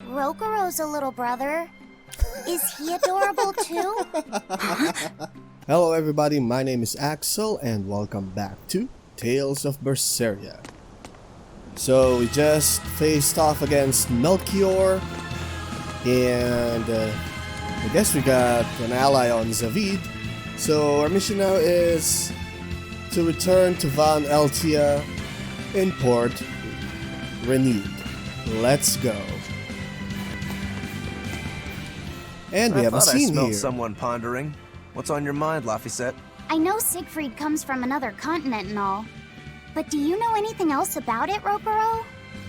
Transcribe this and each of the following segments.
Rokuro's a little brother. Is he adorable too? Hello everybody, my name is Axel and welcome back to Tales of Berseria. So we just faced off against Melchior and I guess we got an ally on Zavid. So our mission now is to return to Van Eltia in Port Renid. Let's go. And we have a scene I smelled here. Someone pondering. What's on your mind, Yseult? I know Siegfried comes from another continent and all. But do you know anything else about it, Rokuro?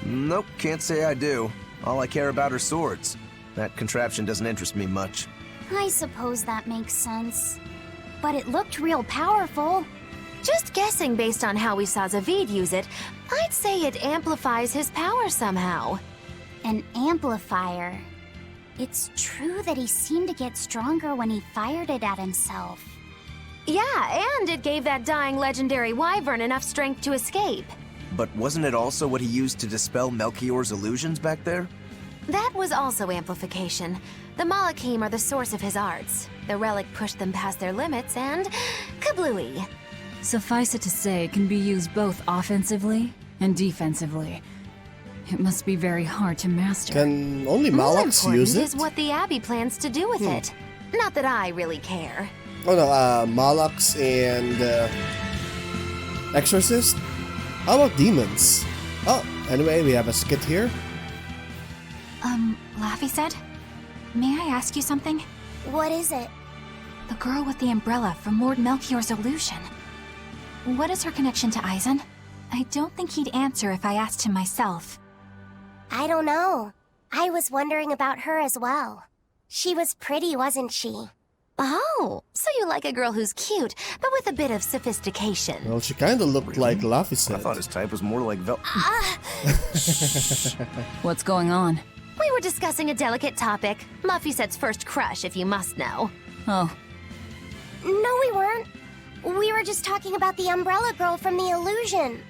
Nope, can't say I do. All I care about are swords. That contraption doesn't interest me much. I suppose that makes sense. But it looked real powerful. Just guessing based on how we saw Zavid use it, I'd say it amplifies his power somehow. An amplifier. It's true that he seemed to get stronger when he fired it at himself. Yeah, and it gave that dying legendary wyvern enough strength to escape. But wasn't it also what he used to dispel Melchior's illusions back there? That was also amplification. The Malachim are the source of his arts. The relic pushed them past their limits and kablooey. Suffice it to say, it can be used both offensively and defensively. It must be very hard to master. Can only More Malaks important use it? is what the Abbey plans to do with it. Not that I really care. Oh no, Malaks and Exorcist? How about demons? Oh, anyway, we have a skit here. Laffy said, may I ask you something? What is it? The girl with the umbrella from Lord Melchior's illusion. What is her connection to Eisen? I don't think he'd answer if I asked him myself. I don't know. I was wondering about her as well. She was pretty, wasn't she? Oh, so you like a girl who's cute, but with a bit of sophistication. Well, she kinda looked like I Laphicet. thought his type was more like What's going on? We were discussing a delicate topic. Laphicet's first crush, if you must know. Oh, No, we weren't. We were just talking about the umbrella girl from the illusion.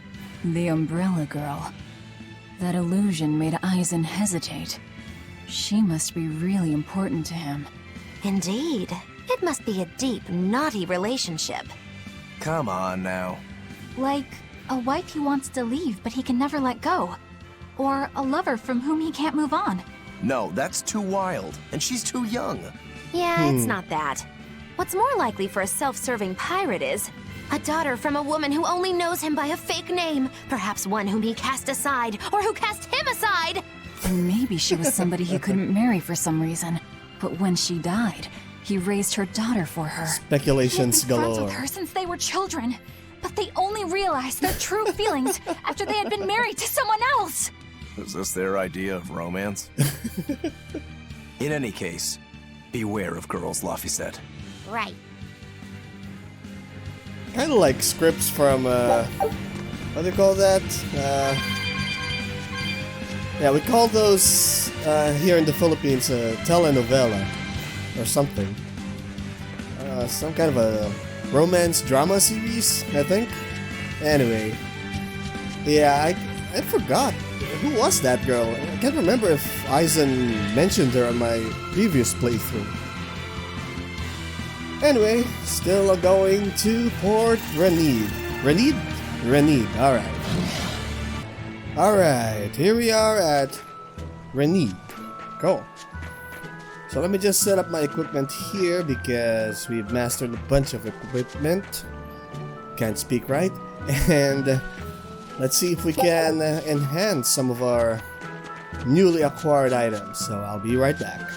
the umbrella girl. That illusion made Eisen hesitate. She must be really important to him. Indeed. It must be a deep, naughty relationship. Come on now. Like a wife he wants to leave but he can never let go. Or a lover from whom he can't move on. No, that's too wild, and she's too young. Yeah, it's not that. What's more likely for a self-serving pirate is a daughter from a woman who only knows him by a fake name, perhaps one whom he cast aside, or who cast him aside! And maybe she was somebody he couldn't marry for some reason. But when she died, he raised her daughter for her. Speculations He had been friends galore. with her since they were children. But they only realized their true feelings after they had been married to someone else. Is this their idea of romance? In any case, beware of girls, Laphicet. Right. Kinda like scripts from, what do you call that? Yeah, we call those, here in the Philippines, telenovela. Or something. Some kind of a romance drama series, I think. Anyway. Yeah, I forgot. Who was that girl? I can't remember if Eisen mentioned her on my previous playthrough. Anyway, still going to Port Renid. Renid? Renid, alright. Alright, here we are at Renid. Go. So let me just set up my equipment here because we've mastered a bunch of equipment. Can't speak right. And let's see if we can enhance some of our newly acquired items. So I'll be right back.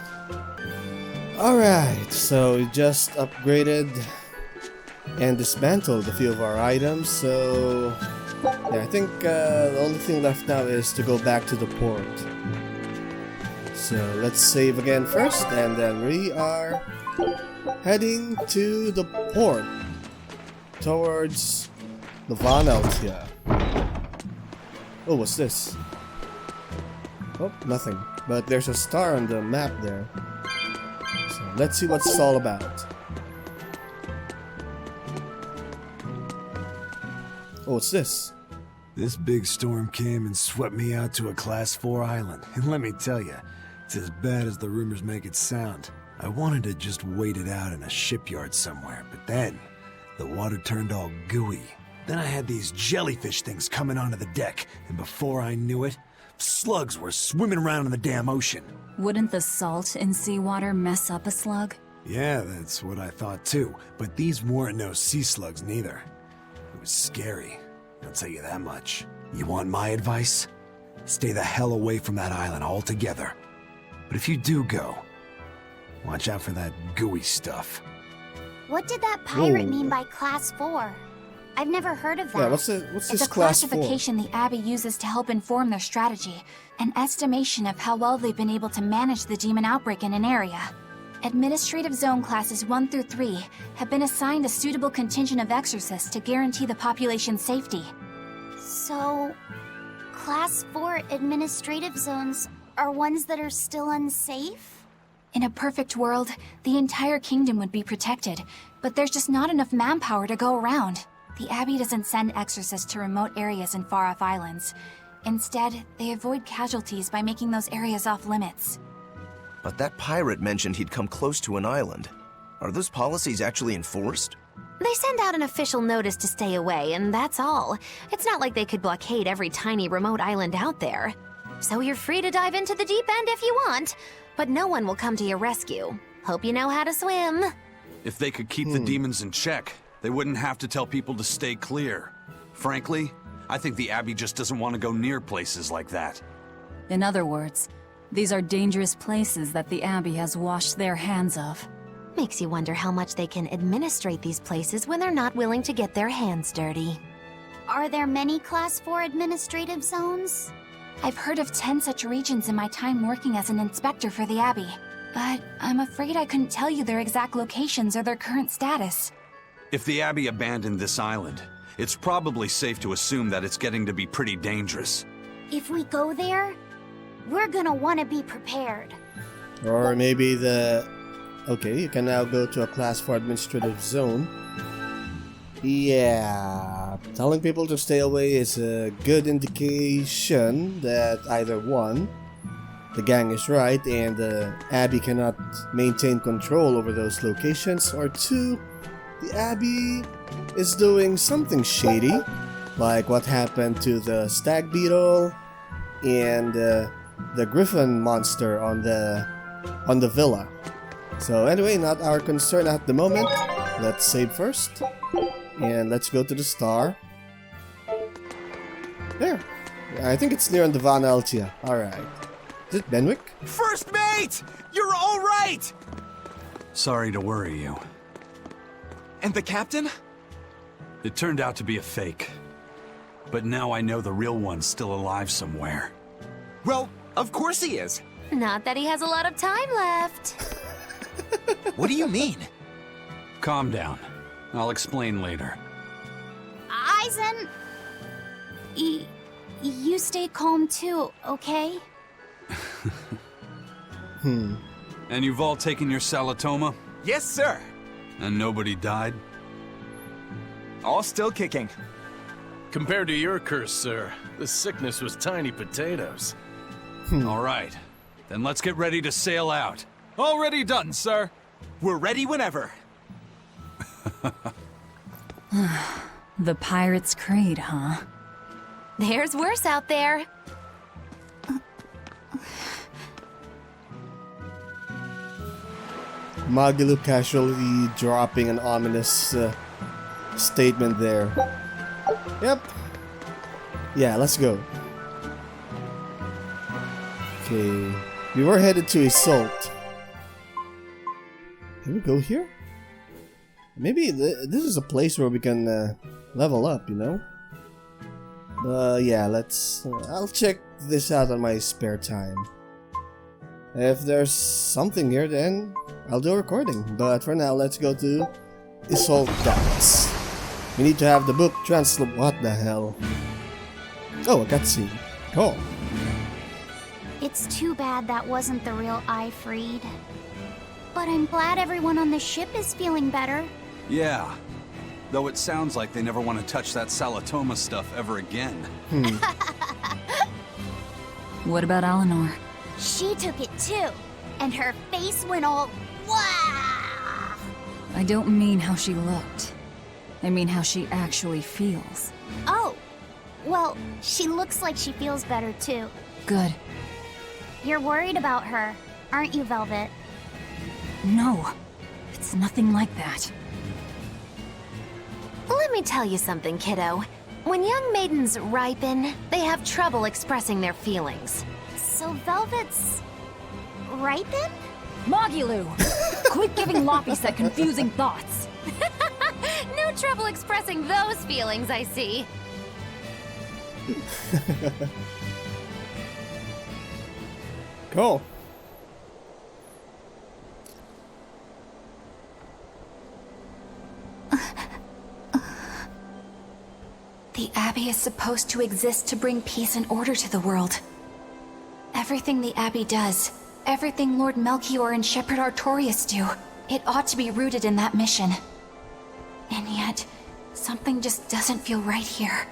Alright, so we just upgraded and dismantled a few of our items. So yeah, I think the only thing left now is to go back to the port. So let's save again first, and then we are heading to the port towards the Van Eltia. Oh, what's this? Oh, nothing. But there's a star on the map there. So let's see what it's all about. Oh, what's this? This big storm came and swept me out to a Class 4 island, and let me tell you, it's as bad as the rumors make it sound. I wanted to just wait it out in a shipyard somewhere, but then the water turned all gooey. Then I had these jellyfish things coming onto the deck, and before I knew it, slugs were swimming around in the damn ocean. Wouldn't the salt in seawater mess up a slug? Yeah, that's what I thought too, but these weren't no sea slugs neither. It was scary, I'll tell you that much. You want my advice? Stay the hell away from that island altogether. But if you do go, watch out for that gooey stuff. What did that pirate Whoa. mean by Class 4? I've never heard of that. Yeah, what's It's this a class for? classification the Abbey uses to help inform their strategy, an estimation of how well they've been able to manage the demon outbreak in an area. Administrative Zone Classes 1 through 3 have been assigned a suitable contingent of exorcists to guarantee the population's safety. So, Class 4 administrative zones are ones that are still unsafe? In a perfect world, the entire kingdom would be protected, but there's just not enough manpower to go around. The Abbey doesn't send exorcists to remote areas and far-off islands. Instead, they avoid casualties by making those areas off-limits. But that pirate mentioned he'd come close to an island. Are those policies actually enforced? They send out an official notice to stay away, and that's all. It's not like they could blockade every tiny remote island out there. So you're free to dive into the deep end if you want, but no one will come to your rescue. Hope you know how to swim. If they could keep the demons in check, they wouldn't have to tell people to stay clear. Frankly, I think the Abbey just doesn't want to go near places like that. In other words, these are dangerous places that the Abbey has washed their hands of. Makes you wonder how much they can administrate these places when they're not willing to get their hands dirty. Are there many Class 4 administrative zones? I've heard of 10 such regions in my time working as an inspector for the Abbey, but I'm afraid I couldn't tell you their exact locations or their current status. If the Abbey abandoned this island, it's probably safe to assume that it's getting to be pretty dangerous. If we go there, we're gonna want to be prepared. Or maybe the... Okay, you can now go to a Class 4 administrative zone. Yeah, telling people to stay away is a good indication that either one, the gang is right and the Abbey cannot maintain control over those locations, or two, the Abbey is doing something shady, like what happened to the stag beetle and the griffin monster on the villa. So anyway, not our concern at the moment. Let's save first. And let's go to the star. There. I think it's near on the Van Altia. Alright. Is it Benwick? First mate! You're all right! Sorry to worry you. And the captain? It turned out to be a fake. But now I know the real one's still alive somewhere. Well, of course he is. Not that he has a lot of time left. What do you mean? Calm down. I'll explain later. Eisen! You stay calm too, okay? And you've all taken your Salatoma? Yes, sir. And nobody died? All still kicking. Compared to your curse, sir, the sickness was tiny potatoes. All right. Then let's get ready to sail out. Already done, sir. We're ready whenever. The Pirate's Creed, huh? There's worse out there. Magilu casually dropping an ominous statement there. Yep. Yeah, let's go. Okay. We were headed to Yseult. Can we go here? Maybe this is a place where we can level up, you know? Yeah, let's... I'll check this out on my spare time. If there's something here, then I'll do a recording. But for now, let's go to Yseult Docks. We need to have the book translate... What the hell? Oh, a cutscene. Cool. It's too bad that wasn't the real Ifreed. But I'm glad everyone on the ship is feeling better. Yeah. Though it sounds like they never want to touch that Salatoma stuff ever again. What about Eleanor? She took it too, and her face went all wow. I don't mean how she looked. I mean how she actually feels. Oh, well, she looks like she feels better too. Good. You're worried about her, aren't you, Velvet? No, it's nothing like that. Let me tell you something, kiddo. When young maidens ripen, they have trouble expressing their feelings. So Velvet's ripen? Mogilu! Quit giving Loppy that confusing thoughts. No trouble expressing those feelings, I see. Cool. The Abbey is supposed to exist to bring peace and order to the world. Everything the Abbey does, everything Lord Melchior and Shepherd Artorias do, it ought to be rooted in that mission. And yet, something just doesn't feel right here.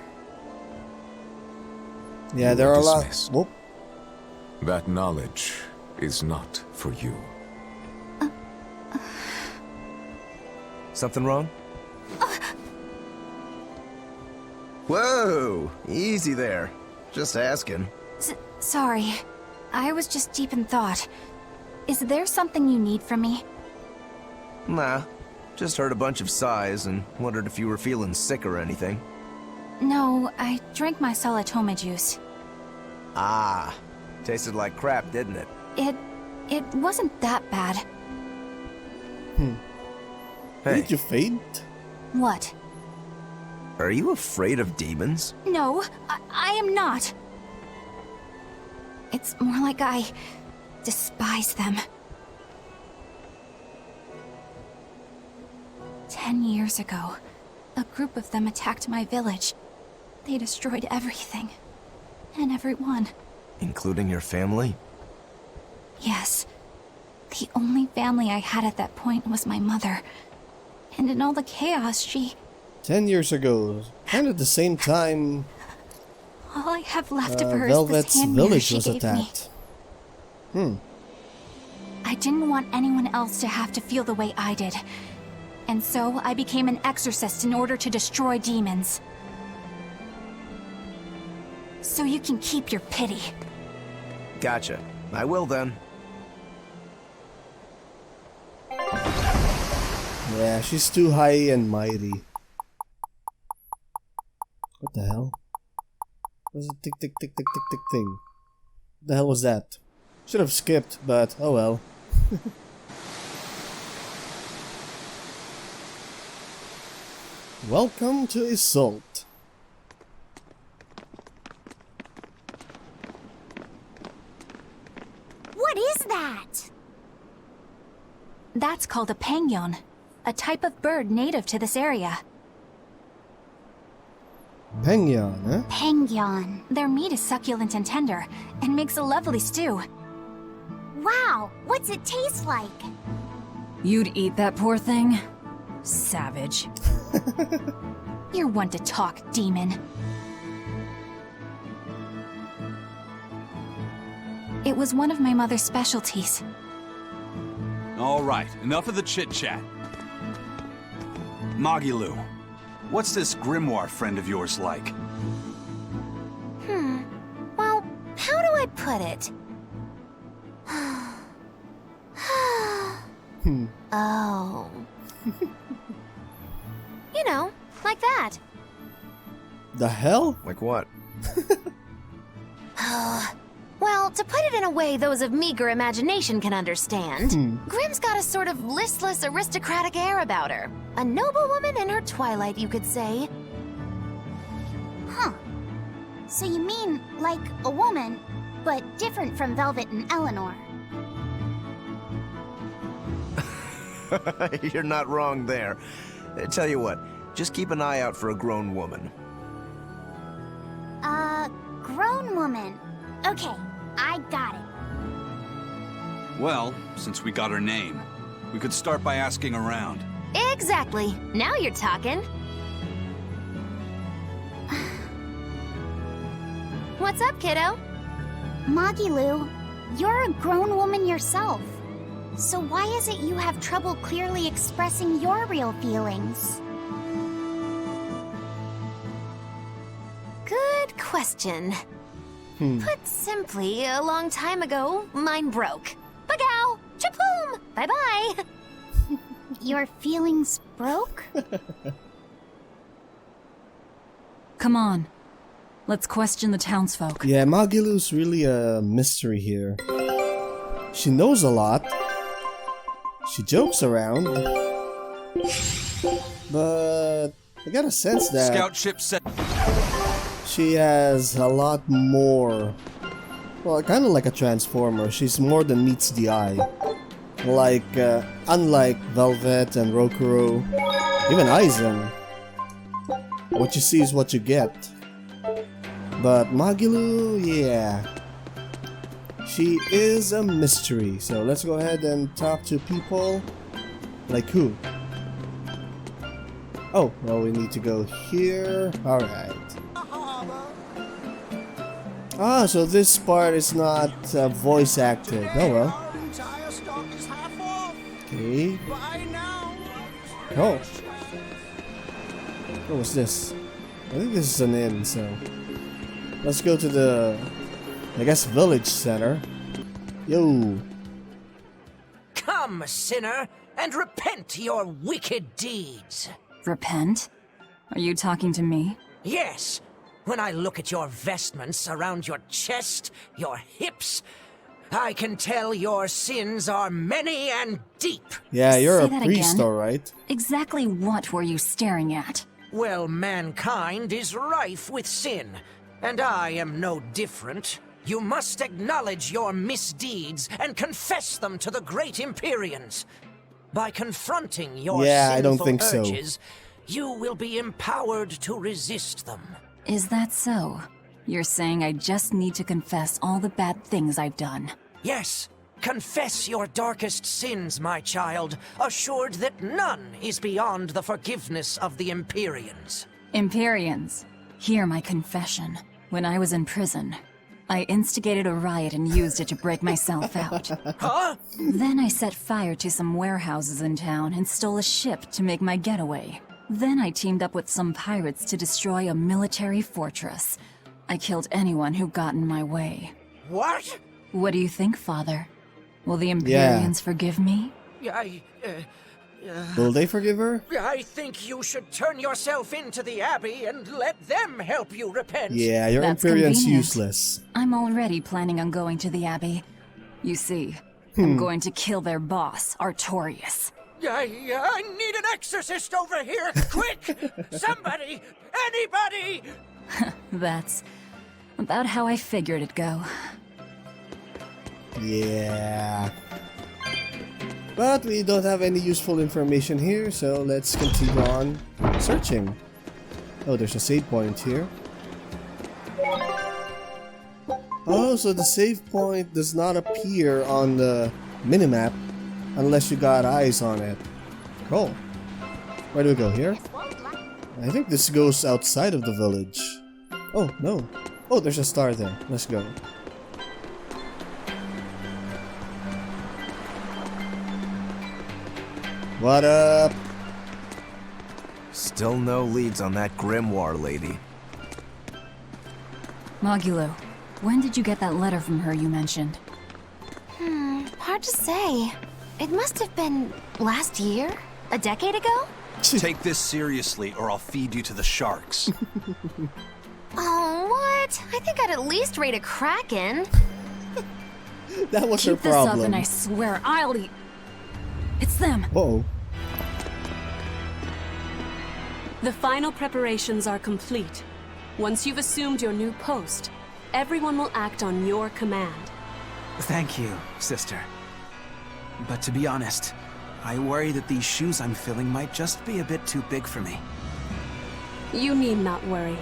Yeah, there are a lot. Dismissed. Whoop. That knowledge is not for you. Something wrong? Whoa! Easy there. Just asking. Sorry. I was just deep in thought. Is there something you need from me? Nah. Just heard a bunch of sighs and wondered if you were feeling sick or anything. No, I drank my Salatoma juice. Ah. Tasted like crap, didn't it? It wasn't that bad. Hey, Didn't you faint? What? are you afraid of demons? No, I am not. It's more like I despise them. 10 years ago, a group of them attacked my village. They destroyed everything. And everyone. Including your family? Yes. The only family I had at that point was my mother. And in all the chaos, 10 years ago, kind of the same time all I have left of her Velvet's is this hand mirror village she was gave me. attacked. I didn't want anyone else to have to feel the way I did. And so I became an exorcist in order to destroy demons. So you can keep your pity. Gotcha. I will then. Yeah, she's too high and mighty. What the hell? What's a tick tick tick tick tick tick thing? What the hell was that? Should have skipped, but oh well. Welcome to Yseult. What is that? That's called a pangyon, a type of bird native to this area. Pengyan, huh? Pangyon. Their meat is succulent and tender, and makes a lovely stew. Wow, what's it taste like? You'd eat that poor thing? Savage. You're one to talk, demon. It was one of my mother's specialties. All right, enough of the chit-chat. Mogilu, what's this grimoire friend of yours like? Well, how do I put it? Oh. You know, like that. The hell? Like what? Well, to put it in a way those of meager imagination can understand, Grimm's got a sort of listless, aristocratic air about her. A noble woman in her twilight, you could say. Huh. So you mean like a woman, but different from Velvet and Eleanor. You're not wrong there. Tell you what, just keep an eye out for a grown woman. Grown woman. Okay, I got it. Well, since we got her name, we could start by asking around. Exactly. Now you're talking. What's up, kiddo? Mogilu, You're a grown woman yourself. So why is it you have trouble clearly expressing your real feelings? Good question. Put simply, a long time ago, mine broke. Bagow! Chapoom! Bye-bye! Your feelings broke? Come on. Let's question the townsfolk. Yeah, Magilu's really a mystery here. She knows a lot. She jokes around. But I got a sense that Scout ship set. she has a lot more. Well, kind of like a transformer. She's more than meets the eye. Like, unlike Velvet and Rokuro, even Aizen, what you see is what you get. But Magilu, yeah, she is a mystery. So let's go ahead and talk to people. Like who? Oh, well, we need to go here. Alright. Ah, so this part is not voice acted. Oh well. Okay. Oh. What was this? I think this is an inn, so... Let's go to the... I guess village center. Yo. Come, sinner, and repent your wicked deeds. Repent? Are you talking to me? Yes, when I look at your vestments around your chest, your hips, I can tell your sins are many and deep. Yeah, you're Say a that priest, again. alright. Exactly what were you staring at? Well, mankind is rife with sin, and I am no different. You must acknowledge your misdeeds and confess them to the great Empyreans. By confronting your I don't sinful think so. urges, you will be empowered to resist them. Is that so? You're saying I just need to confess all the bad things I've done. Yes, confess your darkest sins, my child, assured that none is beyond the forgiveness of the Empyreans. Empyreans, hear my confession. When I was in prison, I instigated a riot and used it to break myself out. Huh? Then I set fire to some warehouses in town and stole a ship to make my getaway. Then I teamed up with some pirates to destroy a military fortress. I killed anyone who got in my way. What? What do you think, Father? Will the Empyreans forgive me? Will they forgive her? I think you should turn yourself into the Abbey and let them help you repent. Yeah, your That's Empyrean's convenient. useless. I'm already planning on going to the Abbey. You see, I'm going to kill their boss, Artorius. I need an exorcist over here, quick! Somebody! Anybody! That's about how I figured it'd go. Yeah. But we don't have any useful information here, so let's continue on searching. Oh, there's a save point here. Oh, so the save point does not appear on the minimap unless you got eyes on it. Cool. Where do we go? Here? I think this goes outside of the village. Oh, no. Oh, there's a star there. Let's go. What up? Still no leads on that grimoire lady. Magulu, when did you get that letter from her you mentioned? Hard to say. It must have been last year? A decade ago? Take this seriously, or I'll feed you to the sharks. Oh, what? I think I'd at least rate a Kraken. That was her Keep this up problem. and I swear I'll eat... It's them! Uh-oh. The final preparations are complete. Once you've assumed your new post, everyone will act on your command. Thank you, sister. But to be honest, I worry that these shoes I'm filling might just be a bit too big for me. You need not worry.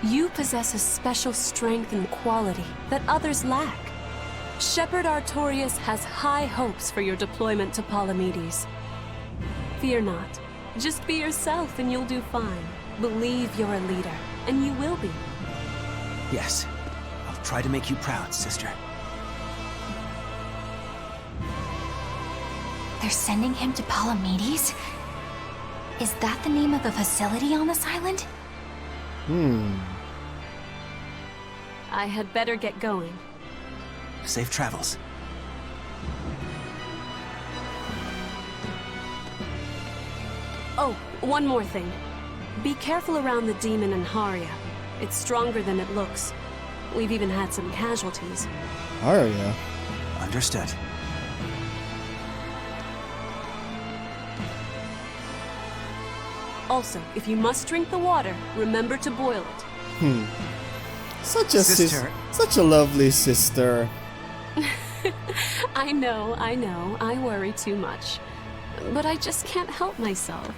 You possess a special strength and quality that others lack. Shepherd Artorius has high hopes for your deployment to Palamedes. Fear not. Just be yourself and you'll do fine. Believe you're a leader, and you will be. Yes, I'll try to make you proud, sister. They're sending him to Palamedes? Is that the name of the facility on this island? I had better get going. Safe travels. Oh, one more thing. Be careful around the demon in Haria. It's stronger than it looks. We've even had some casualties. Aria. Understood. Also, if you must drink the water, remember to boil it. Such a Sister. such a lovely sister. I know, I worry too much. But I just can't help myself.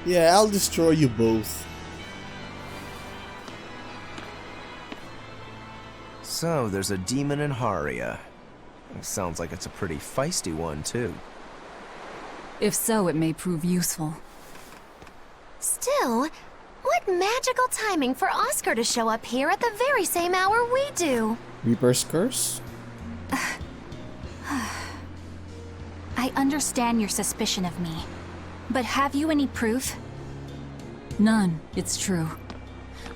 Yeah, I'll destroy you both. So, there's a demon in Haria. Sounds like it's a pretty feisty one, too. If so, it may prove useful. Still, what magical timing for Oscar to show up here at the very same hour we do. Reaper's Curse? I understand your suspicion of me, but have you any proof? None, it's true.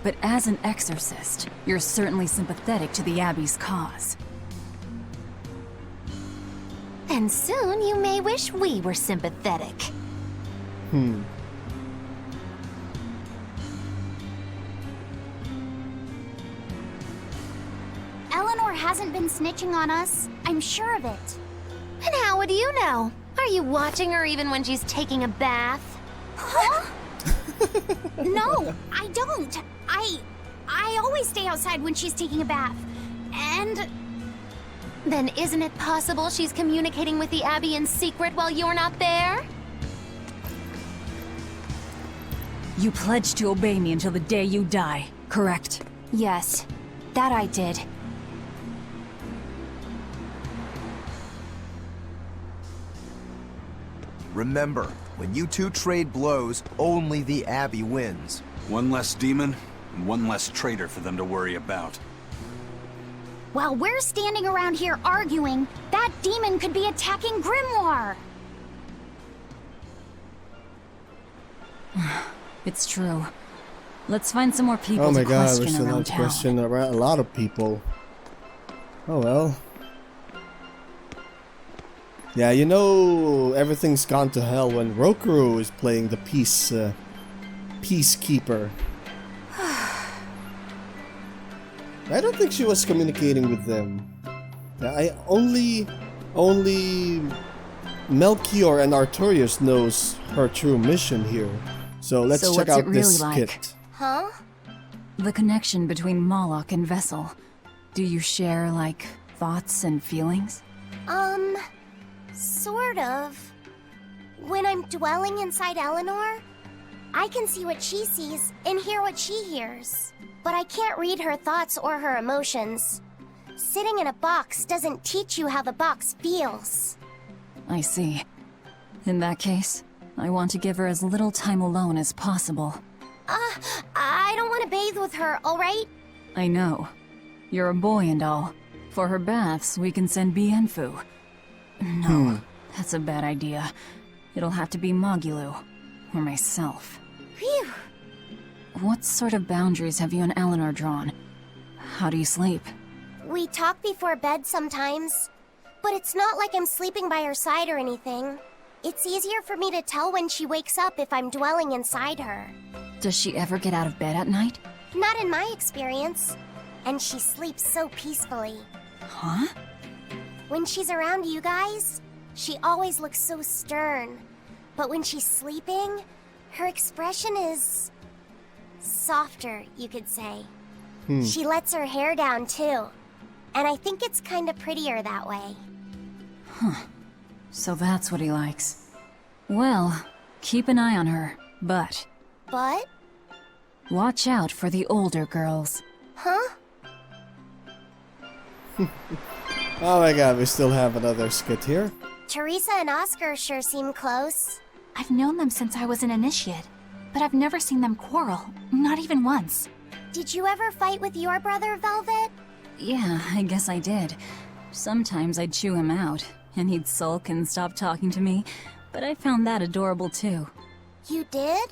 But as an exorcist, you're certainly sympathetic to the Abbey's cause. And soon you may wish we were sympathetic. Eleanor hasn't been snitching on us. I'm sure of it. And how would you know? Are you watching her even when she's taking a bath? Huh? No, I don't. I always stay outside when she's taking a bath. And Then isn't it possible she's communicating with the Abbey in secret while you're not there? You pledged to obey me until the day you die, correct? Yes, that I did. Remember, when you two trade blows, only the Abbey wins. One less demon, and one less traitor for them to worry about. while we're standing around here arguing, that demon could be attacking Grimoire. It's true. Let's find some more people Oh my to god, question we're still around not town. question around a lot of people. Oh well. Yeah, you know everything's gone to hell when Rokurou is playing the peacekeeper. I don't think she was communicating with them. Yeah, I only Melchior and Artorias knows her true mission here. So let's So check what's it out this really like? skit. Huh? The connection between Moloch and Vessel. Do you share, like, thoughts and feelings? Sort of. When I'm dwelling inside Eleanor, I can see what she sees and hear what she hears. But I can't read her thoughts or her emotions. Sitting in a box doesn't teach you how the box feels. I see. In that case, I want to give her as little time alone as possible. I don't want to bathe with her, alright? I know. You're a boy and all. For her baths, we can send Bienfu. No, that's a bad idea. It'll have to be Magulu. Or myself. Phew. What sort of boundaries have you and Eleanor drawn? How do you sleep? We talk before bed sometimes. But it's not like I'm sleeping by her side or anything. It's easier for me to tell when she wakes up if I'm dwelling inside her. Does she ever get out of bed at night? Not in my experience. And she sleeps so peacefully. Huh? When she's around you guys, she always looks so stern. But when she's sleeping, her expression is softer, you could say. She lets her hair down too. And I think it's kind of prettier that way. So that's what he likes. Well, keep an eye on her, but But? watch out for the older girls. Huh? Oh my god, we still have another skit here. Teresa and Oscar sure seem close. I've known them since I was an initiate, but I've never seen them quarrel, not even once. Did you ever fight with your brother, Velvet? Yeah, I guess I did. Sometimes I'd chew him out, and he'd sulk and stop talking to me, but I found that adorable too. You did?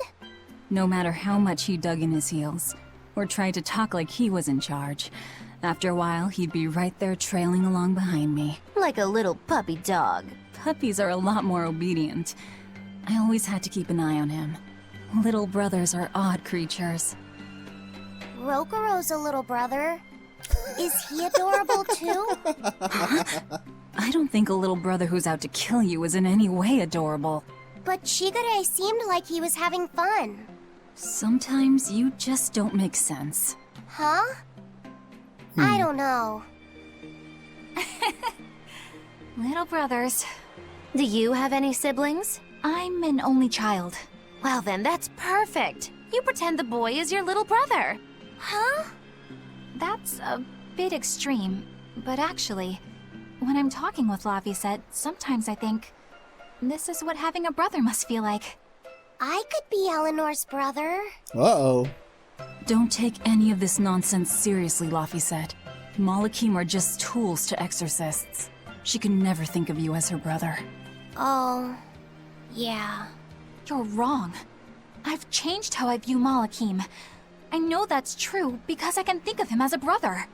No matter how much he dug in his heels, or tried to talk like he was in charge, after a while he'd be right there trailing along behind me. Like a little puppy dog. Puppies are a lot more obedient. I always had to keep an eye on him. Little brothers are odd creatures. Rokuro's a little brother. Is he adorable too? I don't think a little brother who's out to kill you is in any way adorable. But Shigure seemed like he was having fun. Sometimes you just don't make sense. Huh? I don't know. Little brothers. Do you have any siblings? I'm an only child. Well then, that's perfect. You pretend the boy is your little brother. Huh? That's a bit extreme, but actually, when I'm talking with Laphicet, sometimes I think, this is what having a brother must feel like. I could be Eleanor's brother. Uh-oh. Don't take any of this nonsense seriously, Laphicet. Malakim are just tools to exorcists. She can never think of you as her brother. Oh, yeah. You're wrong. I've changed how I view Malakim. I know that's true because I can think of him as a brother.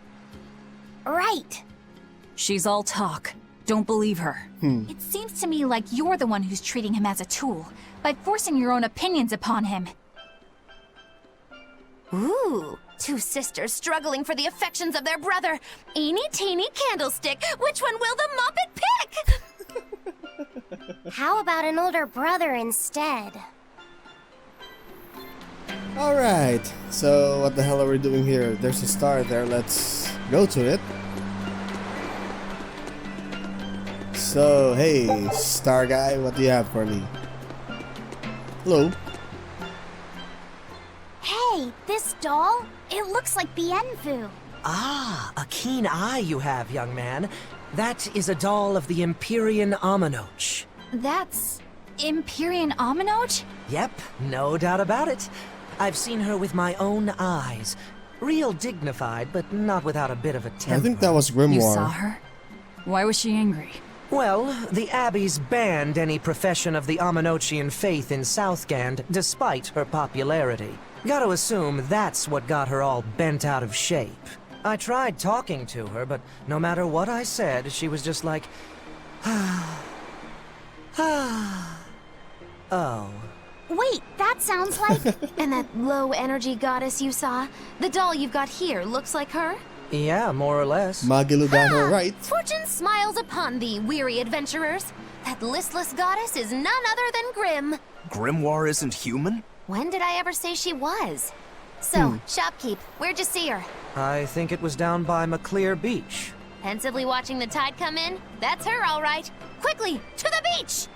Right. She's all talk. Don't believe her. It seems to me like you're the one who's treating him as a tool, by forcing your own opinions upon him. Ooh, two sisters struggling for the affections of their brother. Eeny teeny candlestick, which one will the Muppet pick? How about an older brother instead? Alright, so what the hell are we doing here? There's a star there, let's go to it. So, hey, star guy, what do you have for me? Hello. Hey, this doll? It looks like Bienfu. Ah, a keen eye you have, young man. That is a doll of the Empyrean Aminoch. That's... Empyrean Aminoch? Yep, no doubt about it. I've seen her with my own eyes. Real dignified, but not without a bit of a temper. I think that was Grimoire. You saw her? Why was she angry? Well, the Abbeys banned any profession of the Aminochian faith in Southgand, despite her popularity. Gotta assume that's what got her all bent out of shape. I tried talking to her, but no matter what I said, she was just like... Oh. Wait, that sounds like... And that low energy goddess you saw? The doll you've got here looks like her? Yeah, more or less. Magilu got her right. Fortune smiles upon thee, weary adventurers. That listless goddess is none other than Grim. Grimoire isn't human? When did I ever say she was? So, shopkeep, where'd you see her? I think it was down by McClear Beach. Pensively watching the tide come in? That's her, all right. Quickly, to the beach!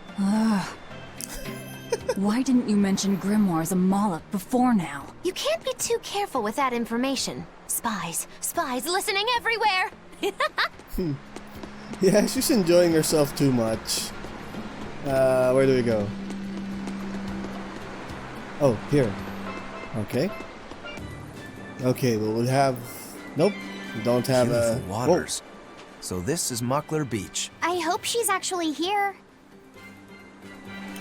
Why didn't you mention Grimoire's a Moloch before now? You can't be too careful with that information. Spies, spies listening everywhere! Yeah, she's enjoying herself too much. Where do we go? Oh, here. Okay. Okay, well, we'll have... Nope, we don't have a... Beautiful waters. So this is Muckler Beach. I hope she's actually here.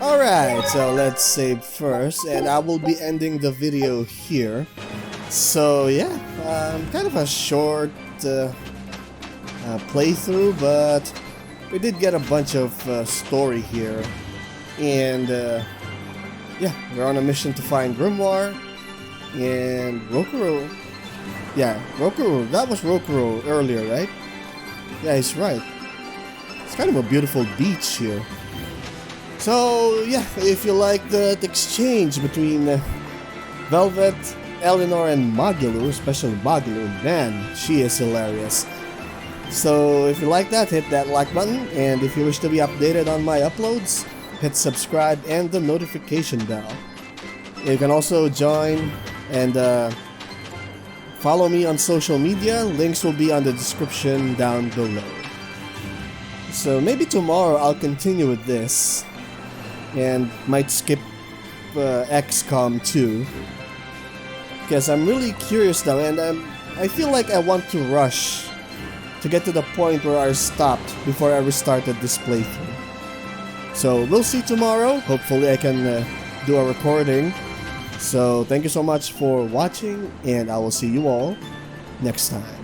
Alright, so let's save first, and I will be ending the video here. So yeah, kind of a short playthrough, but we did get a bunch of story here. And yeah, we're on a mission to find Grimoire and Rokuro. Yeah, Rokuro, that was Rokuro earlier, right? Yeah, he's right. It's kind of a beautiful beach here. So yeah, if you like the exchange between Velvet, Eleanor, and Magilu, especially Magilu, man, she is hilarious. So if you like that, hit that like button, and if you wish to be updated on my uploads, hit subscribe and the notification bell. You can also join and follow me on social media. Links will be on the description down below. So maybe tomorrow I'll continue with this and might skip XCOM 2 because I'm really curious now, and I feel like I want to rush to get to the point where I stopped before I restarted this playthrough. So we'll see tomorrow. Hopefully I can do a recording. So thank you so much for watching, and I will see you all next time.